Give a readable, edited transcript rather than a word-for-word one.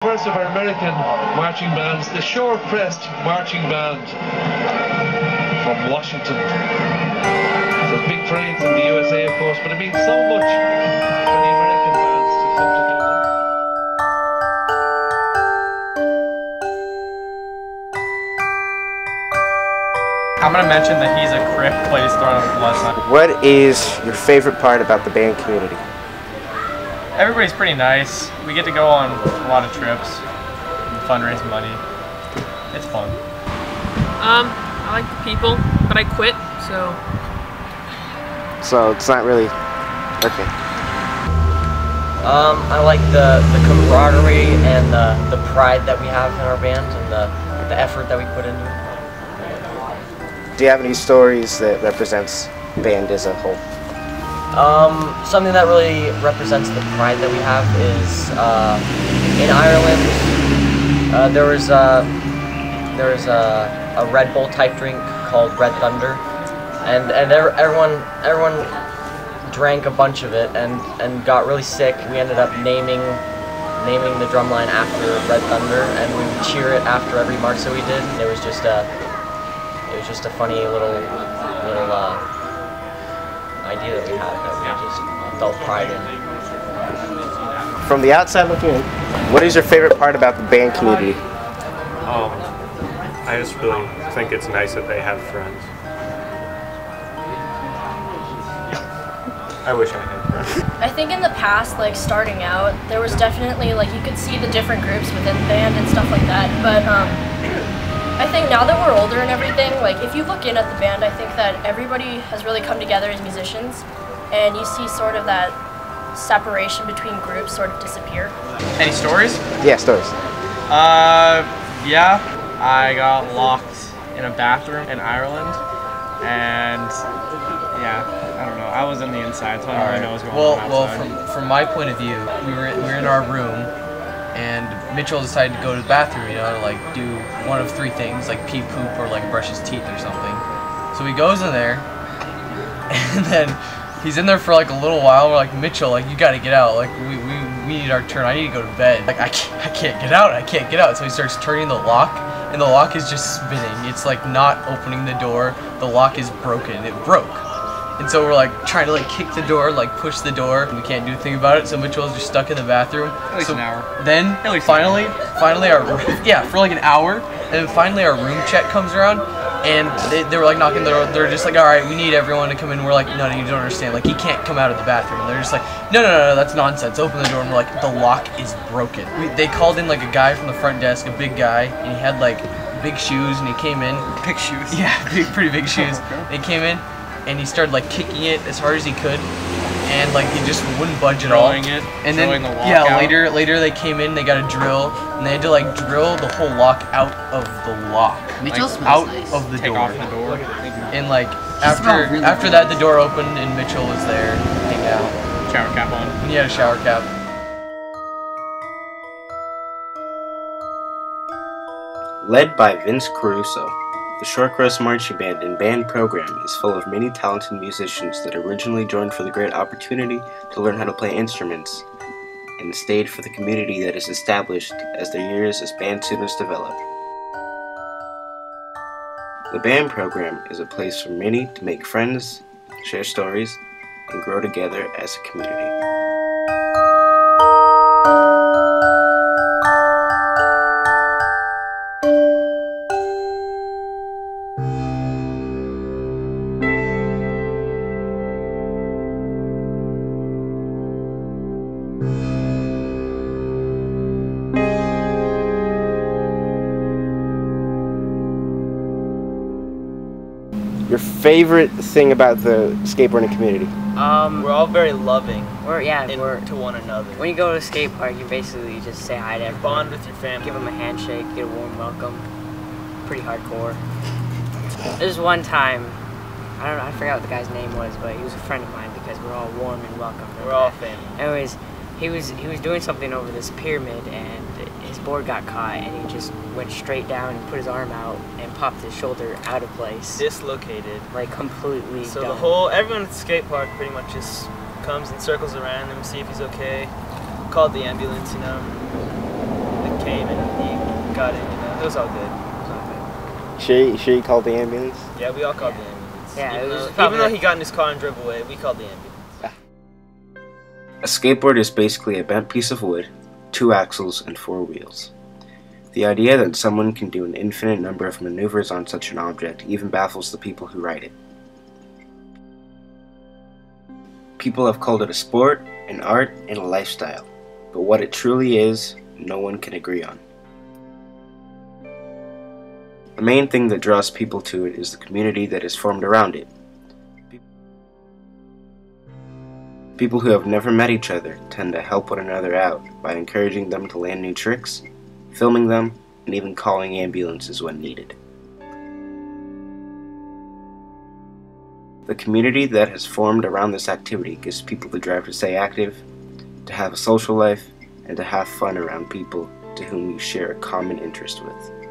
First of our American marching bands, the Shore Crest Marching Band from Washington. So big parades in the USA, of course, but it means so much for the American bands to come to Dublin. I'm going to mention that he's a crip, but he's throwing up last night. What is your favorite part about the band community? Everybody's pretty nice. We get to go on a lot of trips and fundraise money. It's fun. I like the people, but I quit, so... So it's not really... Okay. I like the camaraderie and the pride that we have in our band and the effort that we put into it. Do you have any stories that represents the band as a whole? Something that really represents the pride that we have is in Ireland. There was a Red Bull type drink called Red Thunder, and everyone drank a bunch of it and got really sick. We ended up naming the drumline after Red Thunder, and we would cheer it after every march that we did. It was just a funny little idea that we had that we just felt pride in. From the outside looking in, what is your favorite part about the band community? I just really think it's nice that they have friends. I wish I had friends. I think in the past, like starting out, there was definitely like you could see the different groups within the band and stuff like that, but I think now that we're older and everything, like if you look in at the band, I think that everybody has really come together as musicians, and you see sort of that separation between groups sort of disappear. Any stories? Yeah, stories. Yeah. I got locked in a bathroom in Ireland, and yeah, I don't know. I was on the inside, so I don't really know what's going on outside. Well, from my point of view, we were in our room, and Mitchell decided to go to the bathroom, you know, to like do one of three things, like pee, poop, or like brush his teeth or something. So he goes in there, and then he's in there for like a little while. We're like, Mitchell, like you gotta get out. Like we need our turn. I need to go to bed. Like I can't get out. I can't get out. So he starts turning the lock, and the lock is just spinning. It's like not opening the door. The lock is broken. It broke. And so we're like trying to like kick the door, like push the door, and we can't do anything about it. So Mitchell's just stuck in the bathroom. At least an hour. Then finally our for like an hour, and then finally our room check comes around, and they were like knocking the door. They're just like, all right, we need everyone to come in. We're like, no, you don't understand. Like he can't come out of the bathroom. And they're just like, no, that's nonsense. Open the door. And we're like, the lock is broken. They called in like a guy from the front desk, a big guy, and he had like big shoes, and he came in. Big shoes. Yeah, pretty big shoes. They came in, and he started like kicking it as hard as he could, and like he just wouldn't budge at all. And then the lock yeah, out. later they came in, they got a drill, and they had to like drill the whole lock out of the lock, Mitchell like, smells out nice. of the Take door. off the door. And like smelled really after that, the door opened and Mitchell was there, hanging out. Shower cap on. And he had a shower cap. Led by Vince Caruso, the Shore Crest Marching Band and band program is full of many talented musicians that originally joined for the great opportunity to learn how to play instruments, and stayed for the community that is established as their years as band students develop. The band program is a place for many to make friends, share stories, and grow together as a community. Your favorite thing about the skateboarding community? We're all very loving We're to one another. when you go to a skate park, you basically just say hi to everyone. Bond with your family. Give them a handshake, get a warm welcome. Pretty hardcore. There's one time, I forgot what the guy's name was, but he was a friend of mine because we're all warm and welcome. We're all family. Anyways, he was doing something over this pyramid, and his board got caught, and he just went straight down and put his arm out and popped his shoulder out of place. Dislocated. Like completely So done. everyone at the skate park pretty much just comes and circles around him, see if he's okay. Called the ambulance, you know. fame and he got it, you know. It was all good. It was all good. Sure you called the ambulance? Yeah, we all called the ambulance. Yeah, even though he got in his car and drove away, we called the ambulance. A skateboard is basically a bent piece of wood, 2 axles, and 4 wheels. The idea that someone can do an infinite number of maneuvers on such an object even baffles the people who ride it. People have called it a sport, an art, and a lifestyle, but what it truly is, no one can agree on. The main thing that draws people to it is the community that is formed around it. People who have never met each other tend to help one another out by encouraging them to land new tricks, filming them, and even calling ambulances when needed. The community that has formed around this activity gives people the drive to stay active, to have a social life, and to have fun around people to whom you share a common interest with.